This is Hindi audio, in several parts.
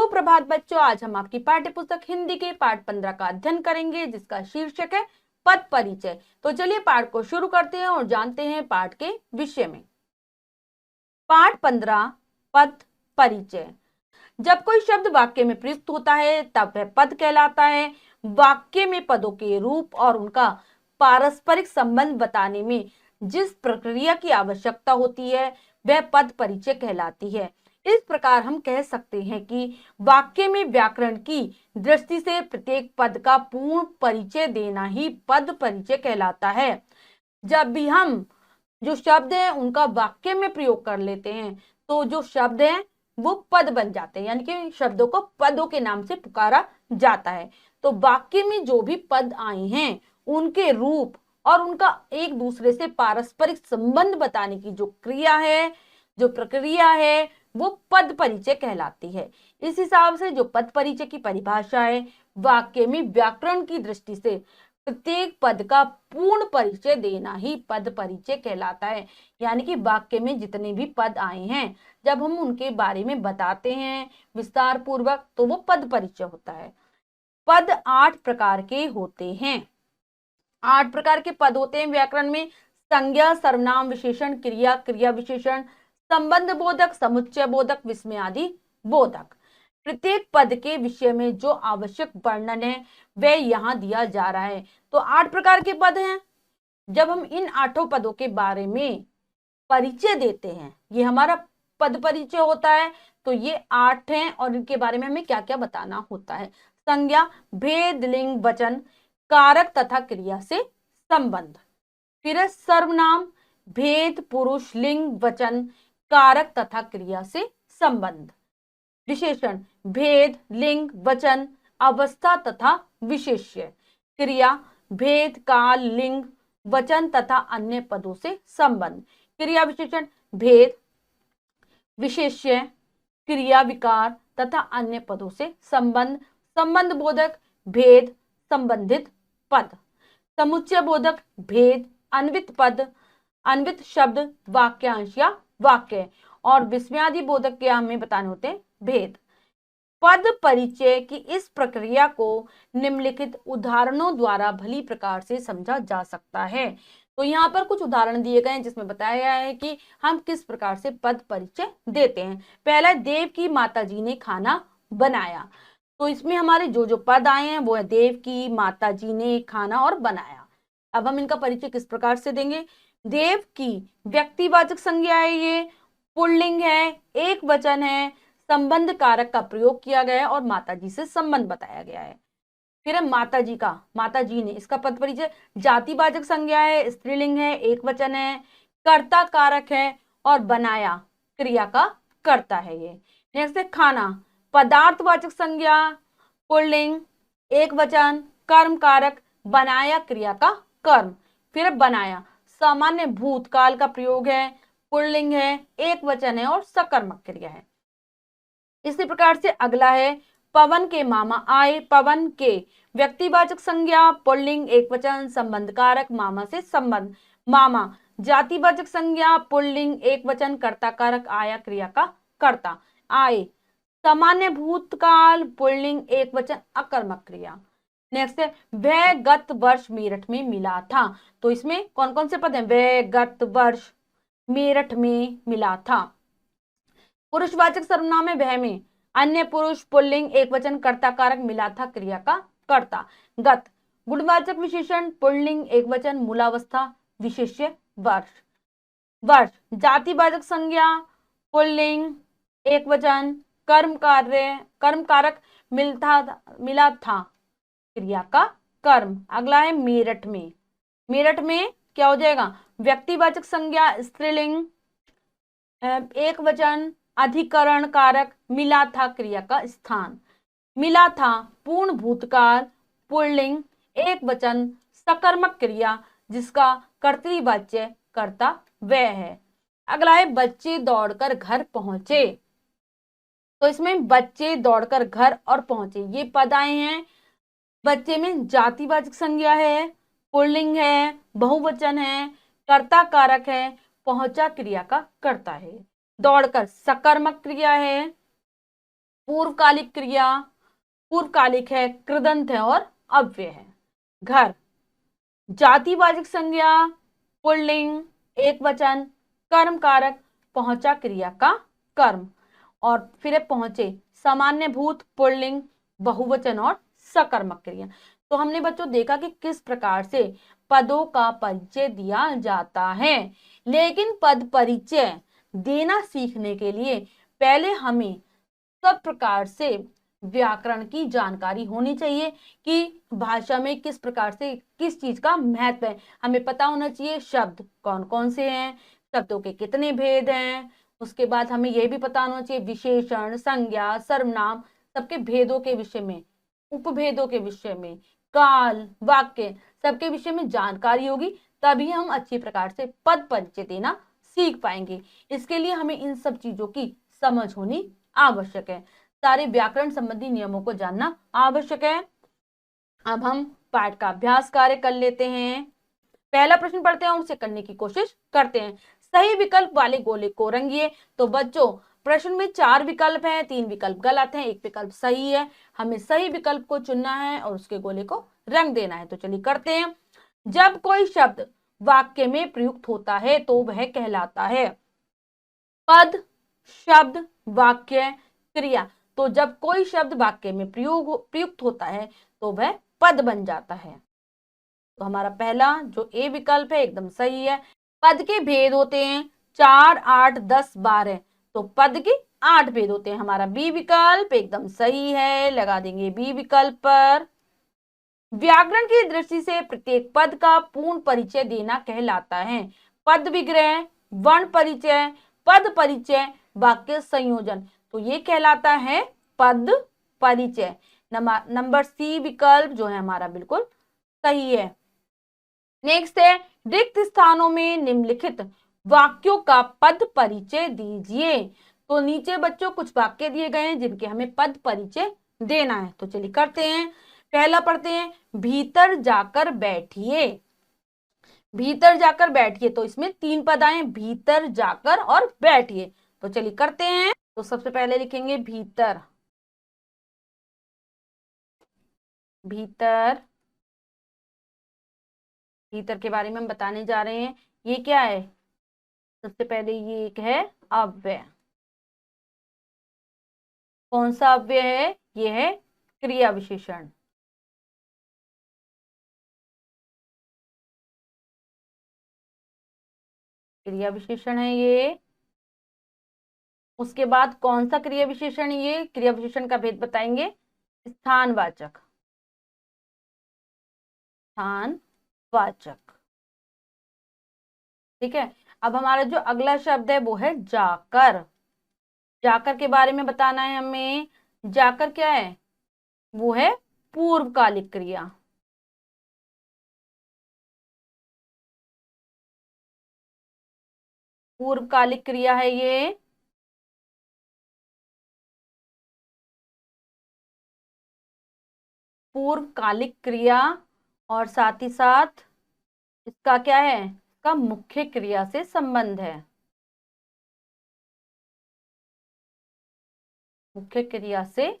सुप्रभात बच्चों, आज हम आपकी पाठ्य पुस्तक हिंदी के पाठ 15 का अध्ययन करेंगे, जिसका शीर्षक है पद परिचय। तो चलिए पाठ को शुरू करते हैं और जानते हैं पाठ के विषय में। पाठ 15 पद परिचय। जब कोई शब्द वाक्य में प्रयुक्त होता है तब वह पद कहलाता है। वाक्य में पदों के रूप और उनका पारस्परिक संबंध बताने में जिस प्रक्रिया की आवश्यकता होती है वह पद परिचय कहलाती है। इस प्रकार हम कह सकते हैं कि वाक्य में व्याकरण की दृष्टि से प्रत्येक पद का पूर्ण परिचय देना ही पद परिचय कहलाता है। जब भी हम जो शब्द है उनका वाक्य में प्रयोग कर लेते हैं तो जो शब्द है वो पद बन जाते हैं, यानी कि शब्दों को पदों के नाम से पुकारा जाता है। तो वाक्य में जो भी पद आए हैं उनके रूप और उनका एक दूसरे से पारस्परिक संबंध बताने की जो क्रिया है, जो प्रक्रिया है, वो पद परिचय कहलाती है। इस हिसाब से जो पद परिचय की परिभाषा है, वाक्य में व्याकरण की दृष्टि से प्रत्येक पद का पूर्ण परिचय देना ही पद परिचय कहलाता है। यानी कि वाक्य में जितने भी पद आए हैं जब हम उनके बारे में बताते हैं विस्तार पूर्वक तो वो पद परिचय होता है। पद 8 प्रकार के होते हैं। 8 प्रकार के पद होते हैं व्याकरण में। संज्ञा, सर्वनाम, विशेषण, क्रिया, क्रिया विशेषण, संबंध बोधक, समुच्चय बोधक, विस्मयादि बोधक। प्रत्येक पद के विषय में जो आवश्यक वर्णन है वह यहाँ दिया जा रहा है। तो 8 प्रकार के पद हैं। जब हम इन 8 पदों के बारे में परिचय देते हैं, ये हमारा पद परिचय होता है। तो ये 8 हैं और इनके बारे में हमें क्या क्या बताना होता है। संज्ञा, भेद, लिंग, वचन, कारक तथा क्रिया से संबंध। फिर है सर्वनाम, भेद, पुरुष, लिंग, वचन, कारक तथा क्रिया से संबंध। विशेषण, भेद, लिंग, वचन, अवस्था तथा विशेष्य। क्रिया, भेद, काल, लिंग, वचन तथा अन्य पदों से संबंध। क्रिया विशेषण, भेद, विशेष्य, क्रिया विकार तथा अन्य पदों से संबंध। संबंध बोधक, भेद, संबंधित पद। समुच्चय बोधक, भेद, अन्वित पद, अन्वित शब्द, वाक्यांश या वाक्य। और विस्मयादि बोधक क्या हमें बताने होते हैं, भेद। पद परिचय की इस प्रक्रिया को निम्नलिखित उदाहरणों द्वारा भली प्रकार से समझा जा सकता है। तो यहाँ पर कुछ उदाहरण दिए गए हैं जिसमें बताया गया है कि हम किस प्रकार से पद परिचय देते हैं। पहला, देव की माता जी ने खाना बनाया। तो इसमें हमारे जो जो पद आए हैं वो है देव की, माता जी ने, खाना और बनाया। अब हम इनका परिचय किस प्रकार से देंगे। देव की व्यक्तिवाचक संज्ञा है, ये पुल्लिंग है, एक वचन है, संबंध कारक का प्रयोग किया गया है और माताजी से संबंध बताया गया है। फिर है माताजी का, माताजी ने, इसका पद परिचय जातिवाचक संज्ञा है, स्त्रीलिंग है, एक वचन है, कर्ता कारक है और बनाया क्रिया का कर्ता है ये। नेक्स्ट है खाना, पदार्थवाचक संज्ञा, पुल्लिंग, एक वचन, कर्म कारक, बनाया क्रिया का कर्म। फिर बनाया सामान्य भूतकाल का प्रयोग है, पुल्लिंग है, एक वचन है और सकर्मक क्रिया है। इसी प्रकार से अगला है पवन के मामा आए। पवन के व्यक्तिवाचक संज्ञा, पुल्लिंग, एक वचन, संबंध कारक, मामा से संबंध। मामा जातिवाचक संज्ञा, पुल्लिंग, एक वचन, कर्ता कारक, आया क्रिया का कर्ता। आए सामान्य भूतकाल, पुल्लिंग, एक वचन, अकर्मक क्रिया। नेक्स्ट है वह गत वर्ष मेरठ में मिला था। तो इसमें कौन कौन से पद हैं, वह गत वर्ष मेरठ में मिला था। पुरुषवाचक सर्वनाम है वह में, अन्य पुरुष, पुल्लिंग, एक वचन, कर्ता कारक, मिला था क्रिया का कर्ता। गत गुणवाचक विशेषण, पुल्लिंग, एक वचन, मूलावस्था, विशेष्य, वर्ष। वर्ष जातिवाचक संज्ञा, पुल्लिंग, एक वचन, कर्म कार्य, कर्म कारक, मिला था क्रिया का कर्म। अगला है मेरठ में। मेरठ में क्या हो जाएगा, व्यक्तिवाचक संज्ञा, स्त्रीलिंग, एक वचन, अधिकरण कारक, मिला था क्रिया का स्थान। मिला था पूर्ण भूतकाल, पुल्लिंग, एक वचन, सकर्मक क्रिया जिसका कर्तृवाच्य कर्ता वह है। अगला है बच्चे दौड़कर घर पहुंचे। तो इसमें बच्चे दौड़कर घर और पहुंचे ये पद आए हैं। बच्चे में जातिवाचक संज्ञा है, पुल्लिंग है, बहुवचन है, कर्ता कारक है, पहुंचा क्रिया का कर्ता है। दौड़कर सकर्मक क्रिया है, पूर्वकालिक क्रिया, पूर्वकालिक है, कृदंत है और अव्यय है। घर, जातिवाचक संज्ञा, पुल्लिंग, एक वचन, कर्म कारक, पहुंचा क्रिया का कर्म, और फिर है पहुंचे, सामान्य भूत, पुल्लिंग, बहुवचन और सकर्मक क्रिया। तो हमने बच्चों देखा कि किस प्रकार से पदों का परिचय दिया जाता है, लेकिन पद परिचय देना सीखने के लिए पहले हमें सब प्रकार से व्याकरण की जानकारी होनी चाहिए कि भाषा में किस प्रकार से किस चीज का महत्व है। हमें पता होना चाहिए शब्द कौन कौन से हैं, शब्दों के कितने भेद हैं। उसके बाद हमें यह भी पता होना चाहिए विशेषण, संज्ञा, सर्वनाम, सबके भेदों के विषय में, उपभेदों के विषय में, काल, वाक्य, सबके विषय में जानकारी होगी, तभी हम अच्छी प्रकार से पद परिचय देना सीख पाएंगे। इसके लिए हमें इन सब चीजों की समझ होनी आवश्यक है, सारे व्याकरण संबंधी नियमों को जानना आवश्यक है। अब हम पाठ का अभ्यास कार्य कर लेते हैं। पहला प्रश्न पढ़ते हैं और उसे करने की कोशिश करते हैं। सही विकल्प वाले गोले को रंगिए। तो बच्चों प्रश्न में 4 विकल्प हैं, 3 विकल्प गलत हैं, 1 विकल्प सही है। हमें सही विकल्प को चुनना है और उसके गोले को रंग देना है। तो चलिए करते हैं। जब कोई शब्द वाक्य में प्रयुक्त होता है तो वह कहलाता है पद, शब्द, वाक्य, क्रिया। तो जब कोई शब्द वाक्य में प्रयुक्त होता है तो वह पद बन जाता है। तो हमारा पहला जो ए विकल्प है एकदम सही है। पद के भेद होते हैं 4, 8, 10, 12। तो पद के 8 भेद होते हैं। हमारा बी विकल्प एकदम सही है, लगा देंगे बी विकल्प पर। व्याकरण की दृष्टि से प्रत्येक पद का पूर्ण परिचय देना कहलाता है पद विग्रह, वर्ण परिचय, पद परिचय, वाक्य संयोजन। तो ये कहलाता है पद परिचय। नंबर सी विकल्प जो है हमारा बिल्कुल सही है। नेक्स्ट है रिक्त स्थानों में निम्नलिखित वाक्यों का पद परिचय दीजिए। तो नीचे बच्चों कुछ वाक्य दिए गए हैं जिनके हमें पद परिचय देना है। तो चलिए करते हैं। पहला पढ़ते हैं, भीतर जाकर बैठिए। भीतर जाकर बैठिए, तो इसमें 3 पद आए, भीतर जाकर और बैठिए। तो चलिए करते हैं। तो सबसे पहले लिखेंगे भीतर, भीतर, भीतर के बारे में हम बताने जा रहे हैं। ये क्या है? सबसे पहले ये एक है अव्यय। कौन सा अव्यय है? ये है क्रिया विशेषण। क्रिया विशेषण है ये। उसके बाद कौन सा क्रिया विशेषण? ये क्रिया विशेषण का भेद बताएंगे, स्थानवाचक, स्थानवाचक। ठीक है। अब हमारा जो अगला शब्द है वो है जाकर। जाकर के बारे में बताना है हमें। जाकर क्या है? वो है पूर्वकालिक क्रिया। पूर्वकालिक क्रिया है ये। पूर्वकालिक क्रिया, और साथ ही साथ इसका क्या है? इसका मुख्य क्रिया से संबंध है। मुख्य क्रिया से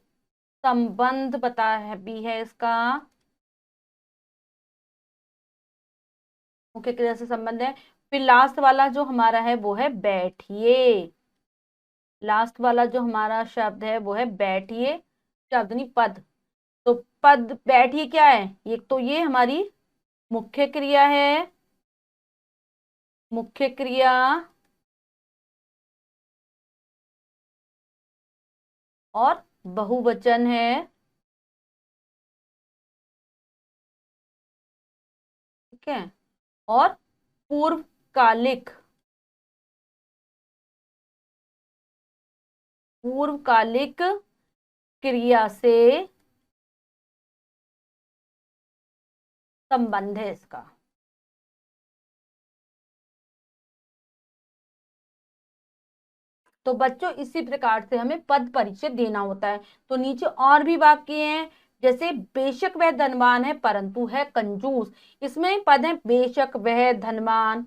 संबंध बता है भी है इसका। मुख्य क्रिया से संबंध है। फिर लास्ट वाला जो हमारा है वो है बैठिए। लास्ट वाला जो हमारा शब्द है वो है बैठिए, शब्द नहीं पद। तो पद बैठिए क्या है? एक तो ये हमारी मुख्य क्रिया है, मुख्य क्रिया, और बहुवचन है। ठीक है। और पूर्वकालिक, पूर्वकालिक क्रिया से संबंध है इसका। तो बच्चों इसी प्रकार से हमें पद परिचय देना होता है। तो नीचे और भी वाक्य हैं, जैसे बेशक वह धनवान है परंतु है कंजूस। इसमें पद है बेशक वह धनवान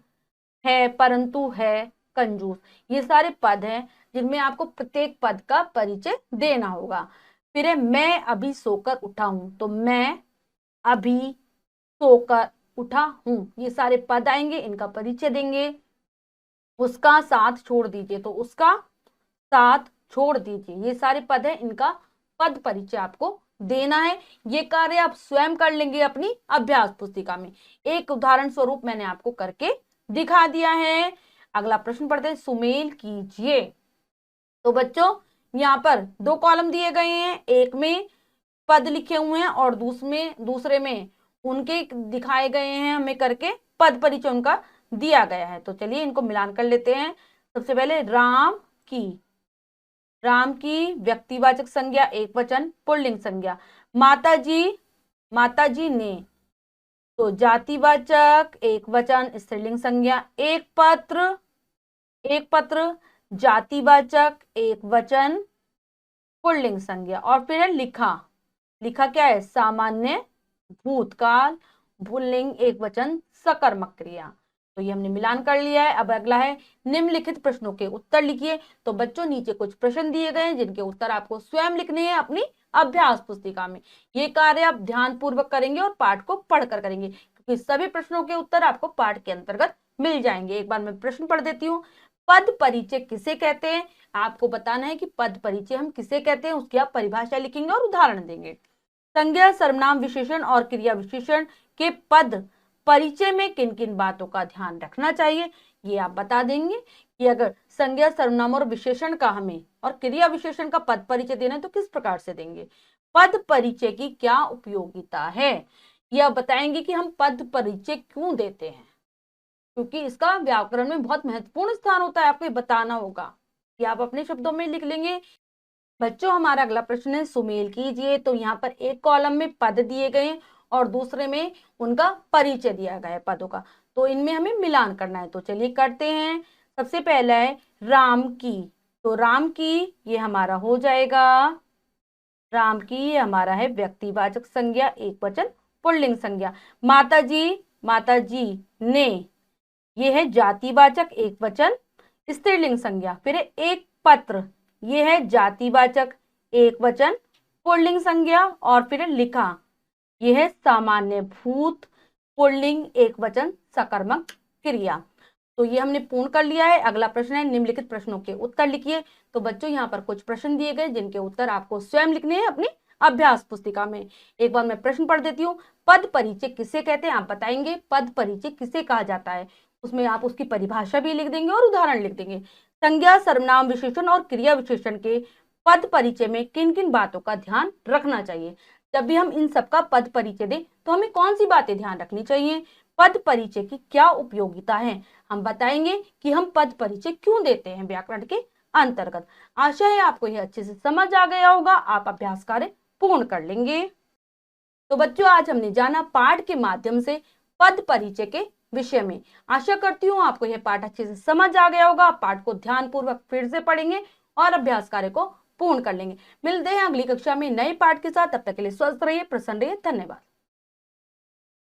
है परंतु है कंजूस। ये सारे पद हैं। जिनमें आपको प्रत्येक पद का परिचय देना होगा। फिर है मैं अभी सोकर उठा हूं, तो मैं अभी सोकर उठा हूं, ये सारे पद आएंगे, इनका परिचय देंगे। उसका साथ छोड़ दीजिए, तो उसका साथ छोड़ दीजिए, ये सारे पद है, इनका पद परिचय आपको देना है। ये कार्य आप स्वयं कर लेंगे अपनी अभ्यास पुस्तिका में। एक उदाहरण स्वरूप मैंने आपको करके दिखा दिया है। अगला प्रश्न पढ़ते हैं, सुमेल कीजिए। तो बच्चों यहाँ पर दो कॉलम दिए गए हैं, एक में पद लिखे हुए हैं और दूसरे में उनके दिखाए गए हैं हमें करके पद परिचय उनका दिया गया है। तो चलिए इनको मिलान कर लेते हैं। सबसे पहले राम की व्यक्तिवाचक संज्ञा एक वचन पुल्लिंग संज्ञा। माता जी ने, तो जातिवाचक एक वचन स्त्रीलिंग संज्ञा। एक पत्र जातिवाचक एक वचन पुल्लिंग संज्ञा। और फिर है लिखा क्या है, सामान्य भूतकाल पुल्लिंग एक वचन सकर्मक क्रिया। तो ये हमने मिलान कर लिया है। अब अगला है निम्नलिखित प्रश्नों के उत्तर लिखिए। तो बच्चों नीचे कुछ प्रश्न दिए गए हैं जिनके उत्तर आपको स्वयं लिखने हैं अपनी अभ्यास पुस्तिका में। ये कार्य आप ध्यान पूर्वक करेंगे और पाठ को पढ़कर करेंगे, क्योंकि सभी प्रश्नों के उत्तर आपको पाठ के अंतर्गत मिल जाएंगे। एक बार मैं प्रश्न पढ़ देती हूँ। पद परिचय किसे कहते हैं? आपको बताना है कि पद परिचय हम किसे कहते हैं, उसकी आप परिभाषा लिखेंगे और उदाहरण देंगे। संज्ञा, सर्वनाम, विशेषण और क्रिया विशेषण के पद परिचय में किन किन बातों का ध्यान रखना चाहिए, ये आप बता देंगे। कि अगर संज्ञा, सर्वनाम और विशेषण का हमें और क्रिया विशेषण का पद परिचय देना है तो किस प्रकार से देंगे। पद परिचय की क्या उपयोगिता है, यह बताएंगे कि हम पद परिचय क्यों देते हैं, क्योंकि इसका व्याकरण में बहुत महत्वपूर्ण स्थान होता है, आपको ये बताना होगा। कि आप अपने शब्दों में लिख लेंगे। बच्चों हमारा अगला प्रश्न है, सुमेल कीजिए। तो यहाँ पर एक कॉलम में पद दिए गए और दूसरे में उनका परिचय दिया गया है पदों का, तो इनमें हमें मिलान करना है। तो चलिए करते हैं। सबसे पहला है राम की। तो राम की ये हमारा हो जाएगा, राम की ये हमारा है व्यक्तिवाचक संज्ञा एक वचन पुल्लिंग संज्ञा। माता जी ने, ये है जातिवाचक एक वचन स्त्रीलिंग संज्ञा। फिर है एक पत्र, ये है जातिवाचक एक वचन पुल्लिंग संज्ञा। और फिर लिखा, ये है सामान्य भूत पुल्लिंग एक वचन सकर्मक क्रिया। तो ये हमने पूर्ण कर लिया है। अगला प्रश्न है निम्नलिखित प्रश्नों के उत्तर लिखिए। तो बच्चों यहाँ पर कुछ प्रश्न दिए गए जिनके उत्तर आपको स्वयं लिखने हैं अपनी अभ्यास पुस्तिका में। एक बार मैं प्रश्न पढ़ देती हूँ। पद परिचय किसे कहते हैं, आप बताएंगे पद परिचय किसे कहा जाता है, उसमें आप उसकी परिभाषा भी लिख देंगे और उदाहरण लिख देंगे। संज्ञा, सर्वनाम, विशेषण और क्रिया विशेषण के पद परिचय में किन किन बातों का ध्यान रखना चाहिए। जब भी हम इन सबका पद परिचय दें तो हमें कौन सी बातें ध्यान रखनी चाहिए, पद परिचय की क्या उपयोगिता है, हम बताएंगे कि हम पद परिचय क्यों देते हैं व्याकरण के अंतर्गत। आशा है आपको यह अच्छे से समझ आ गया होगा, आप अभ्यास कार्य पूर्ण कर लेंगे। तो बच्चों आज हमने जाना पाठ के माध्यम से पद परिचय के विषय में। आशा करती हूँ आपको यह पाठ अच्छे से समझ आ गया होगा। पाठ को ध्यान पूर्वक फिर से पढ़ेंगे और अभ्यास कार्य को पूर्ण कर लेंगे। मिलते हैं अगली कक्षा में नए पाठ के साथ, तब तक के लिए स्वस्थ रहिए, प्रसन्न रहिए। धन्यवाद।